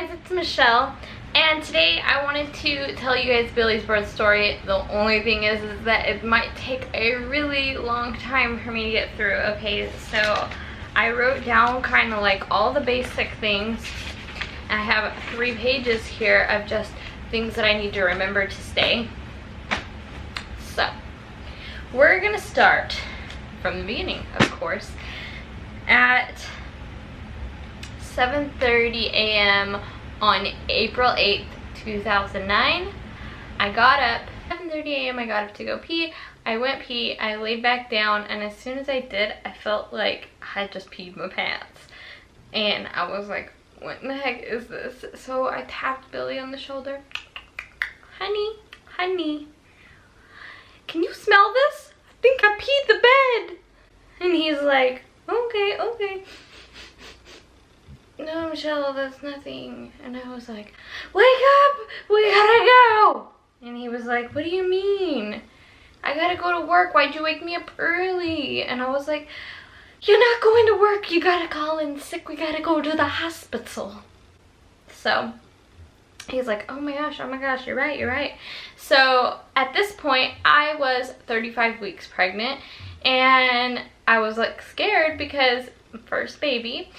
guys, it's Michelle, and today I wanted to tell you guys Billy's birth story. The only thing is that it might take a really long time for me to get through. Okay, so I wrote down kind of like all the basic things. I have 3 pages here of just things that I need to remember to stay. So we're gonna start from the beginning, of course, at 7:30 a.m. on April 8th, 2009. I got up, 7:30 a.m. I got up to go pee. I went pee, I laid back down, and as soon as I did, I felt like I had just peed my pants. And I was like, what in the heck is this? So I tapped Billy on the shoulder. Honey, can you smell this? I think I peed the bed. And he's like, okay. No, Michelle, that's nothing. And I was like, wake up, we gotta go. And he was like, what do you mean? I gotta go to work, why'd you wake me up early? And I was like, you're not going to work, you gotta call in sick, we gotta go to the hospital. So he's like, oh my gosh, you're right. So at this point, I was 35 weeks pregnant, and I was like scared because first baby,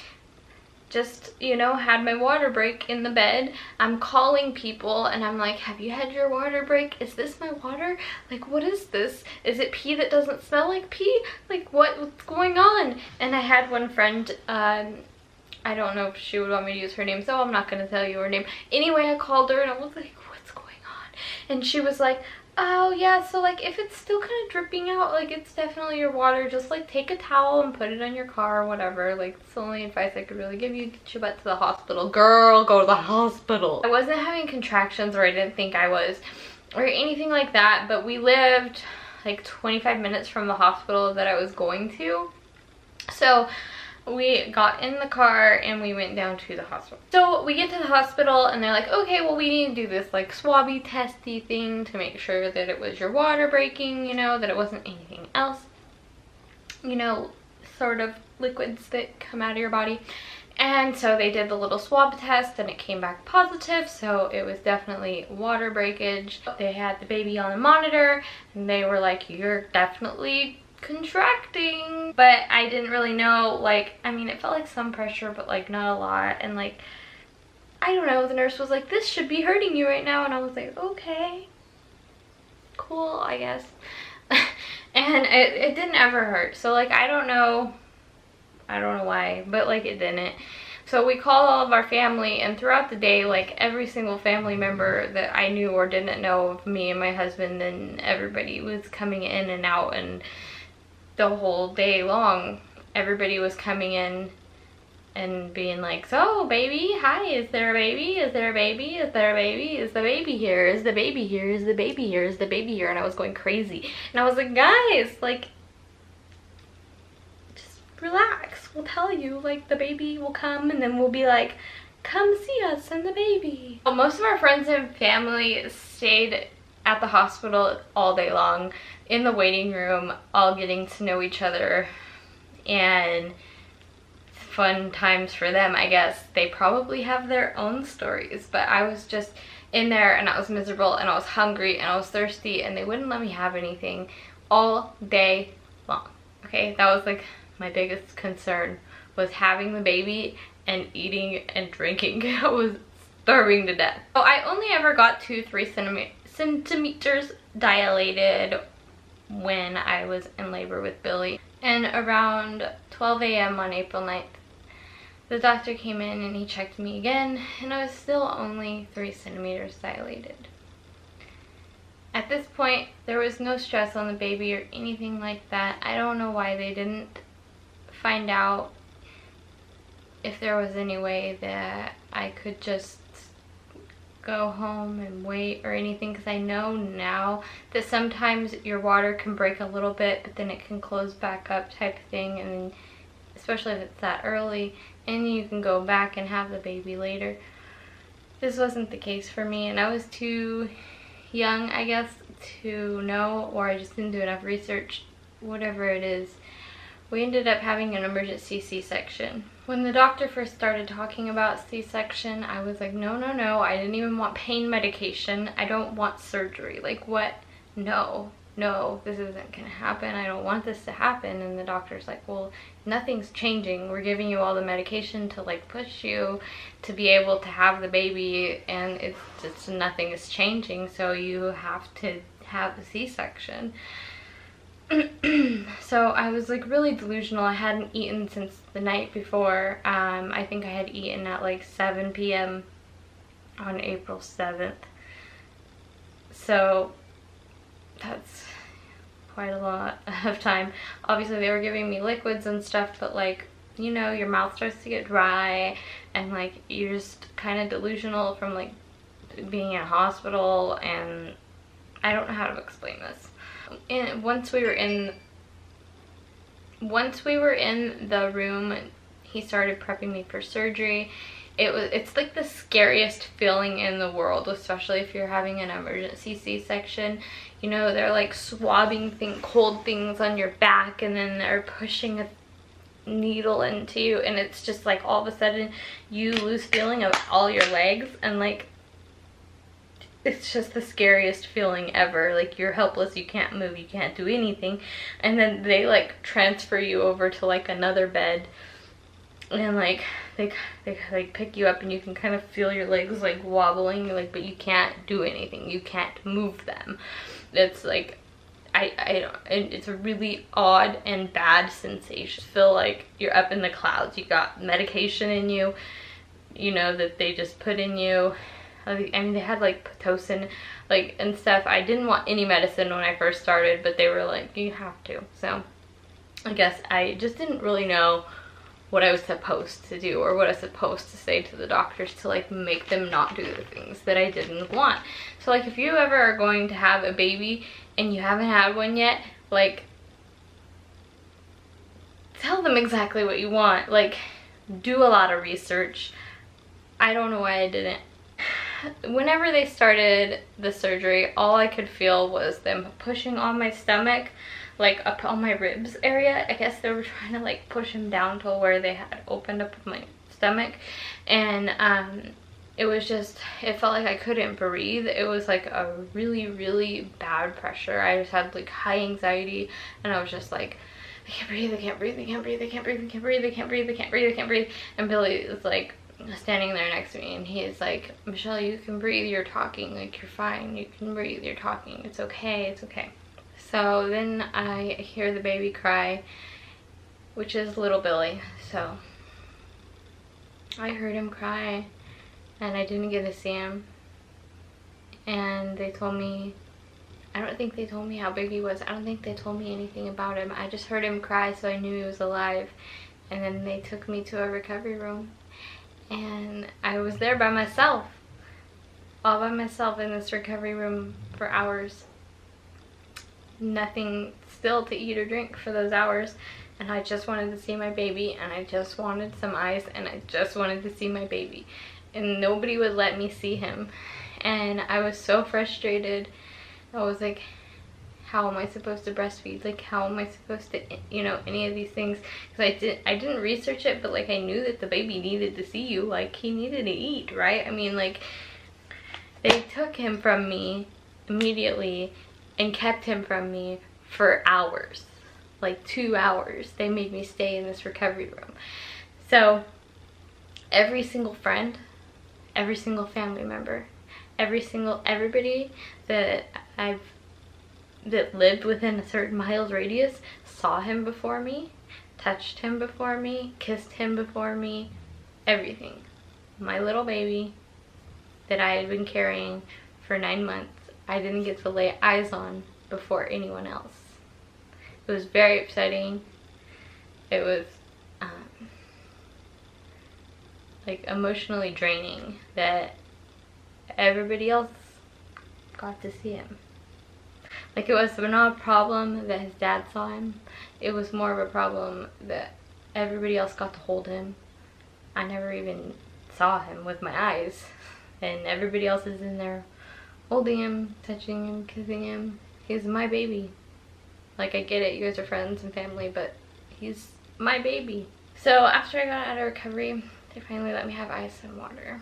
just, you know, had my water break in the bed. I'm calling people and I'm like, have you had your water break? Is this my water? Like, what is this? Is it pee that doesn't smell like pee? Like, what's going on? And I had one friend, I don't know if she would want me to use her name, so I'm not going to tell you her name. Anyway, I called her and I was like, what's going on? And she was like, oh yeah, so like if it's still kind of dripping out, like it's definitely your water, just like take a towel and put it on your car or whatever. Like it's the only advice I could really give you. Get your butt to the hospital. Girl, go to the hospital. I wasn't having contractions, or I didn't think I was, or anything like that, but we lived like 25 minutes from the hospital that I was going to. So we got in the car and we went down to the hospital. So we get to the hospital and they're like, okay, well, we need to do this like swabby testy thing to make sure that it was your water breaking, you know, that it wasn't anything else, you know, sort of liquids that come out of your body. And so they did the little swab test and it came back positive, so it was definitely water breakage. They had the baby on the monitor and they were like, you're definitely contracting. But I didn't really know, like, I mean, it felt like some pressure, but like not a lot. And like, I don't know, the nurse was like, this should be hurting you right now. And I was like, okay, cool, I guess. And it didn't ever hurt. So like, I don't know why, but like it didn't. So we called all of our family, and throughout the day, like every single family member that I knew or didn't know of me and my husband, and everybody was coming in and out, and the whole day long everybody was coming in and being like, so baby, hi, is there a baby, is there a baby, is there a baby, is the baby here, is the baby here, is the baby here, is the baby here? And I was going crazy, and I was like, guys, like, just relax, we'll tell you, like, the baby will come, and then we'll be like, come see us and the baby. Well, most of our friends and family stayed at the hospital all day long in the waiting room, all getting to know each other, and fun times for them, I guess. They probably have their own stories, but I was just in there and I was miserable and I was hungry and I was thirsty, and they wouldn't let me have anything all day long. Okay, that was like my biggest concern, was having the baby and eating and drinking. I was starving to death. So I only ever got 2-3 centimeters dilated when I was in labor with Billy. And around 12 a.m. on April 9th, the doctor came in and he checked me again, and I was still only 3 centimeters dilated. At this point, there was no stress on the baby or anything like that. I don't know why they didn't find out if there was any way that I could just go home and wait or anything, because I know now that sometimes your water can break a little bit, but then it can close back up type of thing, and then especially if it's that early, and you can go back and have the baby later. This wasn't the case for me, and I was too young, I guess, to know, or I just didn't do enough research, whatever it is. We ended up having an emergency C-section. When the doctor first started talking about C-section, I was like, no, no, no. I didn't even want pain medication. I don't want surgery. Like, what? No, no, this isn't gonna happen. I don't want this to happen. And the doctor's like, well, nothing's changing. We're giving you all the medication to like push you to be able to have the baby, and it's just nothing is changing, so you have to have a C-section. So I was like really delusional. I hadn't eaten since the night before. I think I had eaten at like 7 p.m. on April 7th. So that's quite a lot of time. Obviously they were giving me liquids and stuff, but like, you know, your mouth starts to get dry and like you're just kind of delusional from like being in a hospital, and I don't know how to explain this. And once we were in the room, he started prepping me for surgery. It's like the scariest feeling in the world, especially if you're having an emergency C-section. You know, they're like swabbing cold things on your back, and then they're pushing a needle into you, and it's just like all of a sudden you lose feeling of all your legs, and like it's just the scariest feeling ever. Like you're helpless, you can't move, you can't do anything, and then they like transfer you over to like another bed, and like they like pick you up, and you can kind of feel your legs like wobbling, like, but you can't do anything, you can't move them. It's like it's a really odd and bad sensation. Feel like you're up in the clouds. You got medication in you, you know, that they just put in you. I mean, they had like Pitocin like and stuff. I didn't want any medicine when I first started, but they were like, you have to. So I guess I just didn't really know what I was supposed to do or what I was supposed to say to the doctors to like make them not do the things that I didn't want. So like if you ever are going to have a baby and you haven't had one yet, like tell them exactly what you want. Like do a lot of research. I don't know why I didn't. Whenever they started the surgery, all I could feel was them pushing on my stomach, like up on my ribs area. I guess they were trying to like push them down to where they had opened up my stomach, and it was just, it felt like I couldn't breathe. It was like a really, really bad pressure. I just had like high anxiety, and I was just like, I can't breathe, I can't breathe, I can't breathe, I can't breathe, I can't breathe, I can't breathe, I can't breathe, I can't breathe. And Billy was like standing there next to me, and he's like, Michelle, you can breathe, you're talking, like you're fine, you can breathe, you're talking, it's okay, it's okay. So then I hear the baby cry, which is little Billy. So I heard him cry, and I didn't get to see him, and they told me, I don't think they told me how big he was. I don't think they told me anything about him. I just heard him cry, so I knew he was alive. And then they took me to a recovery room, and I was there by myself, all by myself in this recovery room for hours. Nothing still to eat or drink for those hours, and I just wanted to see my baby, and I just wanted some ice, and I just wanted to see my baby, and nobody would let me see him. And I was so frustrated. I was like, how am I supposed to breastfeed? Like, how am I supposed to, you know, any of these things? Because I didn't research it, but like I knew that the baby needed to see you. Like, he needed to eat, right? I mean, like, they took him from me immediately and kept him from me for hours, like 2 hours. They made me stay in this recovery room. So every single friend, every single family member, everybody that that lived within a certain miles radius saw him before me, touched him before me, kissed him before me, everything. My little baby that I had been carrying for 9 months, I didn't get to lay eyes on before anyone else. It was very upsetting. It was like emotionally draining that everybody else got to see him. Like, it was not a problem that his dad saw him. It was more of a problem that everybody else got to hold him. I never even saw him with my eyes, and everybody else is in there holding him, touching him, kissing him. He's my baby. Like, I get it, you guys are friends and family, but he's my baby. So after I got out of recovery, they finally let me have ice and water.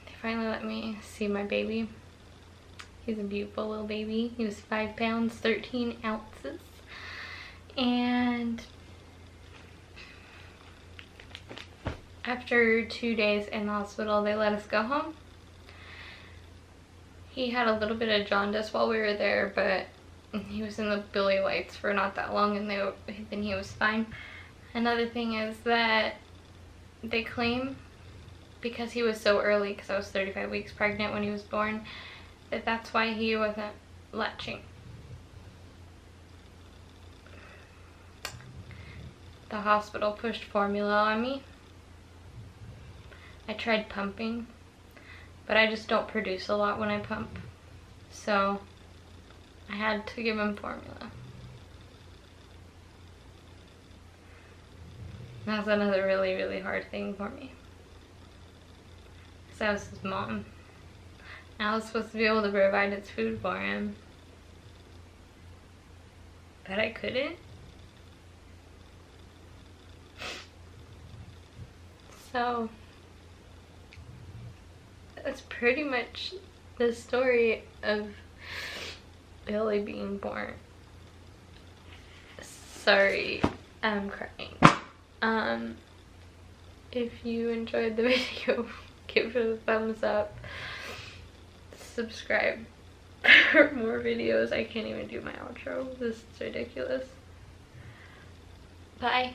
They finally let me see my baby. He's a beautiful little baby. He was 5 pounds, 13 ounces. And after 2 days in the hospital, they let us go home. He had a little bit of jaundice while we were there, but he was in the Billy lights for not that long, and then he was fine. Another thing is that they claim, because he was so early, because I was 35 weeks pregnant when he was born, that's why he wasn't latching. The hospital pushed formula on me. I tried pumping, but I just don't produce a lot when I pump. So I had to give him formula. That's another really, really hard thing for me. Because I was his mom. And I was supposed to be able to provide his food for him. But I couldn't. So that's pretty much the story of Billy being born. Sorry, I'm crying. If you enjoyed the video, give it a thumbs up. Subscribe for more videos. I can't even do my outro. This is ridiculous. Bye.